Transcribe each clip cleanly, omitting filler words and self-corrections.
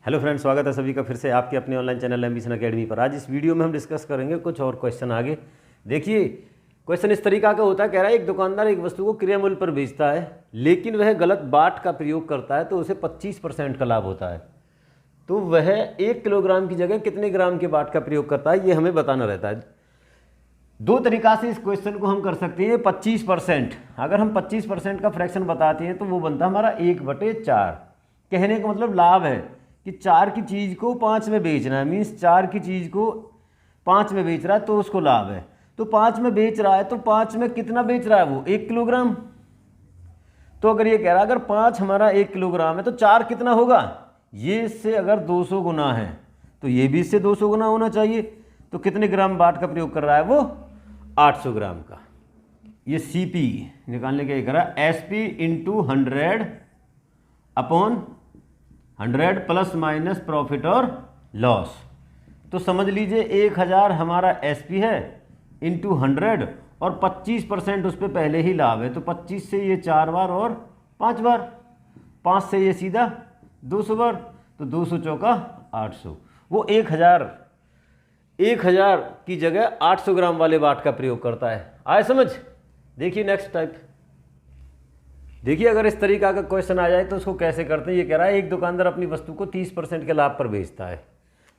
Hello friends, स्वागत है सभी का फिर से आपके अपने ऑनलाइन चैनल एम्बिशन अकेडमी पर। आज इस वीडियो में हम डिस्कस करेंगे कुछ और क्वेश्चन आगे। देखिए क्वेश्चन इस तरीका का होता है, कह रहा है एक दुकानदार एक वस्तु को क्रय मूल्य पर बेचता है लेकिन वह गलत बाट का प्रयोग करता है तो उसे 25% का लाभ होता है। तो वह 1 किलोग्राम की जगह कितने ग्राम के बाट का प्रयोग करता है ये हमें बताना रहता है। दो तरीका से इस क्वेश्चन को हम कर सकते हैं। 25%, अगर हम 25% का फ्रैक्शन बताते हैं तो वो बनता है हमारा 1/4। कहने का मतलब लाभ है कि 4 की चीज़ को 5 में बेचना है, मीन्स 4 की चीज़ को 5 में बेच रहा है तो उसको लाभ है। तो 5 में बेच रहा है तो 5 में कितना बेच रहा है वो 1 किलोग्राम। तो अगर ये कह रहा है अगर 5 हमारा 1 किलोग्राम है तो 4 कितना होगा, ये इससे अगर 200 गुना है तो ये भी इससे 200 गुना होना चाहिए। तो कितने ग्राम बाट का प्रयोग कर रहा है वो 800 ग्राम का। ये CP निकालने के कह रहा है SP into 100 upon 100 plus minus profit और लॉस। तो समझ लीजिए 1000 हमारा SP है इंटू 100 और 25% उस पर पहले ही लाभ है। तो 25 से ये 4 बार और 5 बार, 5 से ये सीधा 200 बार, तो 200 चौका 800। वो 1000 की जगह 800 ग्राम वाले बाट का प्रयोग करता है। आए समझ। देखिए नेक्स्ट टाइप। देखिए अगर इस तरीका का क्वेश्चन आ जाए तो उसको कैसे करते हैं। ये कह रहा है एक दुकानदार अपनी वस्तु को 30% के लाभ पर बेचता है।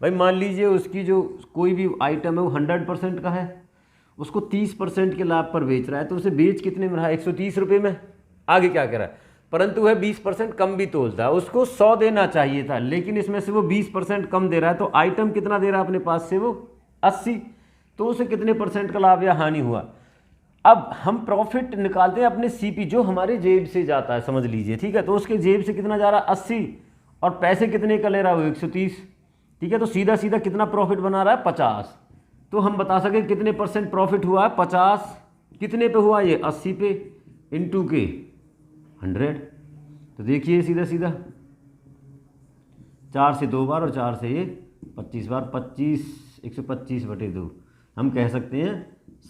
भाई मान लीजिए उसकी जो कोई भी आइटम है वो 100% का है, उसको 30% के लाभ पर बेच रहा है तो उसे बेच कितने में रहा है 130 रुपये में। आगे क्या कह रहा है, परंतु वह 20% कम भी तोलता है, उसको 100 देना चाहिए था लेकिन इसमें से वो 20% कम दे रहा है। तो आइटम कितना दे रहा है अपने पास से वो 80, तो उसे कितने % का लाभ या हानि हुआ। अब हम प्रॉफिट निकालते हैं अपने CP जो हमारे जेब से जाता है, समझ लीजिए, ठीक है। तो उसके जेब से कितना जा रहा है 80 और पैसे कितने का ले रहा है वो 130, ठीक है। तो सीधा सीधा कितना प्रॉफिट बना रहा है 50। तो हम बता सकें कितने % प्रॉफिट हुआ है 50, कितने पे हुआ ये 80 पे इंटू के 100। तो देखिए सीधा सीधा 4 से 2 बार और 4 से ये 25 बार, 125/2 हम कह सकते हैं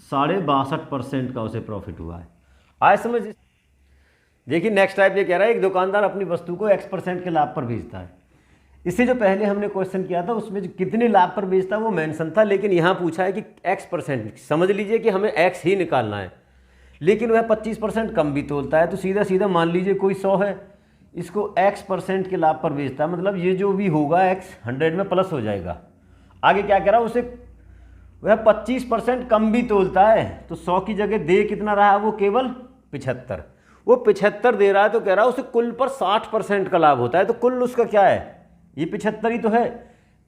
62.5% का उसे प्रॉफिट हुआ है। आए समझ। देखिए नेक्स्ट टाइप ये कह रहा है एक दुकानदार अपनी वस्तु को X% के लाभ पर बेचता है। इससे जो पहले हमने क्वेश्चन किया था उसमें जो कितने लाभ पर बेचता है वो मेंशन था, लेकिन यहाँ पूछा है कि X%। समझ लीजिए कि हमें X ही निकालना है लेकिन वह 25% कम भी तोलता है। तो सीधा सीधा मान लीजिए कोई 100 है, इसको X% के लाभ पर बेचता है, मतलब ये जो भी होगा X 100 में प्लस हो जाएगा। आगे क्या कह रहा है, उसे वह 25% कम भी तोलता है तो 100 की जगह दे कितना रहा है वो केवल 75। वो 75 दे रहा है तो कह रहा है उसे कुल पर 60% का लाभ होता है। तो कुल उसका क्या है, ये 75 ही तो है,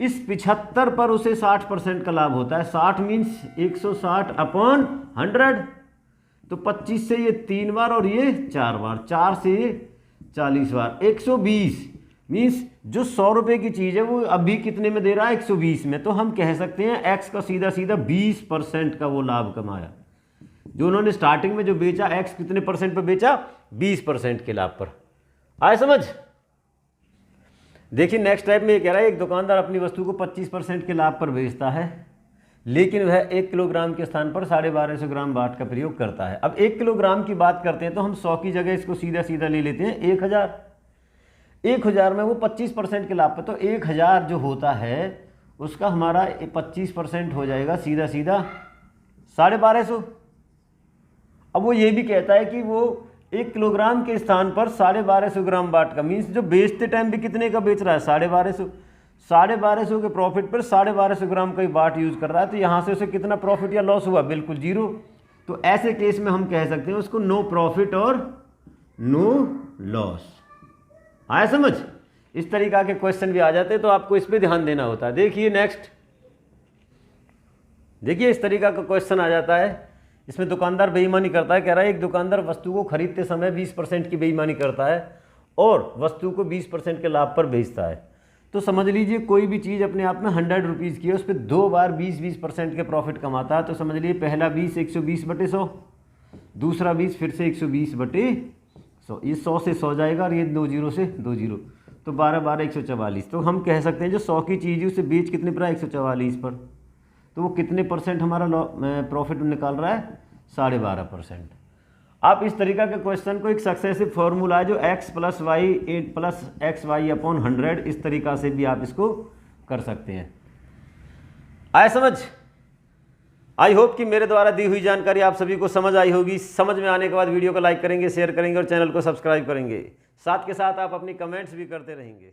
इस 75 पर उसे 60% का लाभ होता है। 60 मीन्स 160 अपॉन 100। तो 25 से ये 3 बार और ये 4 बार, 4 से ये 40 बार, 120 मीन्स जो 100 रुपये की चीज़ है वो अभी कितने में दे रहा है 120 में। तो हम कह सकते हैं X का सीधा सीधा 20% का वो लाभ कमाया। जो उन्होंने स्टार्टिंग में जो बेचा X कितने % पर बेचा 20% के लाभ पर। आए समझ। देखिए नेक्स्ट टाइप में ये कह रहा है एक दुकानदार अपनी वस्तु को 25% के लाभ पर बेचता है लेकिन वह 1 किलोग्राम के स्थान पर 1250 ग्राम बाट का प्रयोग करता है। अब 1 किलोग्राम की बात करते हैं तो हम 100 की जगह इसको सीधा सीधा ले लेते हैं 1000। 1000 में वो 25% के लाभ पर, तो 1000 जो होता है उसका हमारा 25% हो जाएगा सीधा सीधा 1250। अब वो ये भी कहता है कि वो 1 किलोग्राम के स्थान पर 1250 ग्राम बाट का, मीन्स जो बेचते टाइम भी कितने का बेच रहा है 1250। 1250 के प्रॉफिट पर 1250 ग्राम का ही बाट यूज कर रहा है। तो यहाँ से उसे कितना प्रॉफिट या लॉस हुआ, बिल्कुल 0। तो ऐसे केस में हम कह सकते हैं उसको नो प्रॉफिट और नो लॉस। आया समझ। इस तरीका के क्वेश्चन भी आ जाते हैं तो आपको इस पे ध्यान देना होता है। देखिए नेक्स्ट। देखिए इस तरीका का क्वेश्चन आ जाता है, इसमें दुकानदार बेईमानी करता है। कह रहा है एक दुकानदार वस्तु को खरीदते समय 20% की बेईमानी करता है और वस्तु को 20% के लाभ पर बेचता है। तो समझ लीजिए कोई भी चीज़ अपने आप में 100 रुपीज़ की है, उस पर 2 बार 20% के प्रॉफिट कमाता है। तो समझ लीजिए पहला 20 120/100, दूसरा 20 फिर से 120/100। ये 100 से 100 जाएगा और ये 2 0 से 2 0, तो 12 12 144। तो हम कह सकते हैं जो 100 की चीज़ है उसे बेच कितने पर 144 पर, तो वो कितने % हमारा प्रॉफिट निकाल रहा है 12.5%। आप इस तरीका के क्वेश्चन को एक सक्सेसिव फॉर्मूला है जो x + y 8 + xy/100, इस तरीका से भी आप इसको कर सकते हैं। आए समझ? आई होप कि मेरे द्वारा दी हुई जानकारी आप सभी को समझ आई होगी। समझ में आने के बाद वीडियो को लाइक करेंगे, शेयर करेंगे और चैनल को सब्सक्राइब करेंगे। साथ के साथ आप अपनी कमेंट्स भी करते रहेंगे।